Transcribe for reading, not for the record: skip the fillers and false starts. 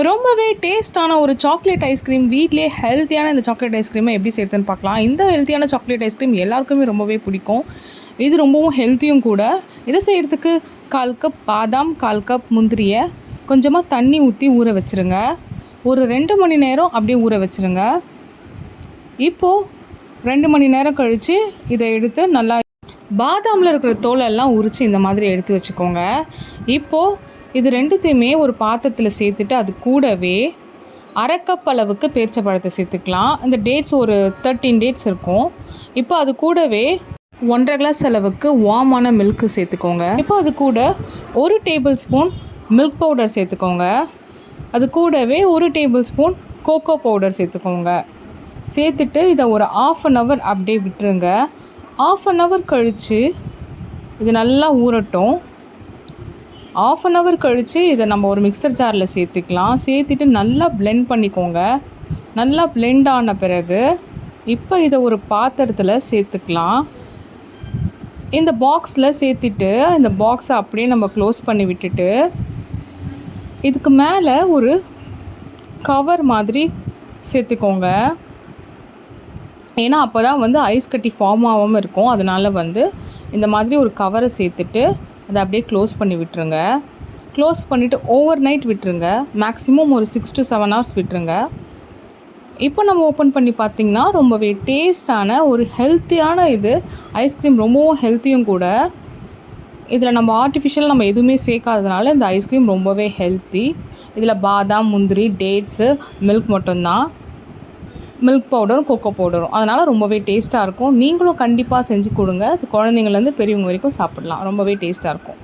ரொம்பவே டேஸ்ட்டான ஒரு சாக்லேட் ஐஸ்கிரீம் வீட்டிலே ஹெல்த்தியான இந்த சாக்லேட் ஐஸ்கிரீமை எப்படி சேர்த்துன்னு பார்க்கலாம். இந்த ஹெல்த்தியான சாக்லேட் ஐஸ்கிரீம் எல்லாருக்குமே ரொம்பவே பிடிக்கும். இது ரொம்பவும் ஹெல்த்தியும் கூட. இதை செய்கிறதுக்கு 1/4 கப் பாதாம், 1/4 கப் முந்திரியை கொஞ்சமாக தண்ணி ஊற்றி ஊற வச்சுருங்க. ஒரு 2 மணி நேரம் அப்படியே ஊற வச்சுருங்க. இப்போது 2 மணி நேரம் கழித்து இதை எடுத்து நல்லா பாதாமில் இருக்கிற தோலெல்லாம் உரித்து இந்த மாதிரி எடுத்து வச்சுக்கோங்க. இப்போது இது ரெண்டுத்தையுமே ஒரு பாத்திரத்தில் சேர்த்துட்டு அது கூடவே 1/2 கப் அளவுக்கு பேரிச்சம்பழத்தை சேர்த்துக்கலாம். இந்த டேட்ஸ் ஒரு 13 டேட்ஸ் இருக்கும். இப்போ அது கூடவே 1.5 கிளாஸ் அளவுக்கு வார்மான மில்க்கு சேர்த்துக்கோங்க. இப்போ அது கூட 1 டேபிள் ஸ்பூன் மில்க் பவுடர் சேர்த்துக்கோங்க. அது கூடவே 1 டேபிள் ஸ்பூன் கோகோ பவுடர் சேர்த்துக்கோங்க. சேர்த்துட்டு இதை ஒரு 1/2 hour அப்படியே விட்டுருங்க. 1/2 hour கழித்து இது நல்லா ஊறட்டும். 1/2 hour கழித்து இதை நம்ம ஒரு மிக்சர் ஜாரில் சேர்த்துக்கலாம். சேர்த்துட்டு நல்லா பிளெண்ட் பண்ணிக்கோங்க. நல்லா பிளெண்ட் ஆன பிறகு இப்போ இதை ஒரு பாத்திரத்தில் சேர்த்துக்கலாம். இந்த பாக்ஸில் சேர்த்துட்டு இந்த பாக்ஸை அப்படியே நம்ம க்ளோஸ் பண்ணி விட்டுட்டு இதுக்கு மேலே ஒரு கவர் மாதிரி சேர்த்துக்கோங்க. ஏன்னா அப்போ தான் ஐஸ் கட்டி ஃபார்ம் ஆகாமல் இருக்கும். அதனால் இந்த மாதிரி ஒரு கவரை சேர்த்துட்டு அதை அப்படியே க்ளோஸ் பண்ணி விட்டுருங்க. க்ளோஸ் பண்ணிவிட்டு ஓவர் நைட் விட்டுருங்க. மேக்ஸிமம் ஒரு 6 to 7 hours விட்டுருங்க. இப்போ நம்ம ஓப்பன் பண்ணி பார்த்திங்கன்னா ரொம்பவே டேஸ்டான ஒரு ஹெல்த்தியான இது ஐஸ்கிரீம், ரொம்பவும் ஹெல்த்தியும் கூட. இதில் நம்ம ஆர்டிஃபிஷியல் நம்ம எதுவுமே சேர்க்காததுனால இந்த ஐஸ்கிரீம் ரொம்பவே ஹெல்த்தி. இதில் பாதாம், முந்திரி, டேட்ஸு, மில்க் மட்டும்தான், மில்க் பவுடரும் கோகோ பவுடரும். அதனால் ரொம்பவே டேஸ்ட்டாக இருக்கும். நீங்களும் கண்டிப்பாக செஞ்சு கொடுங்க. அது குழந்தைங்கள்லேருந்து பெரியவங்க வரைக்கும் சாப்பிட்லாம். ரொம்பவே டேஸ்ட்டாக இருக்கும்.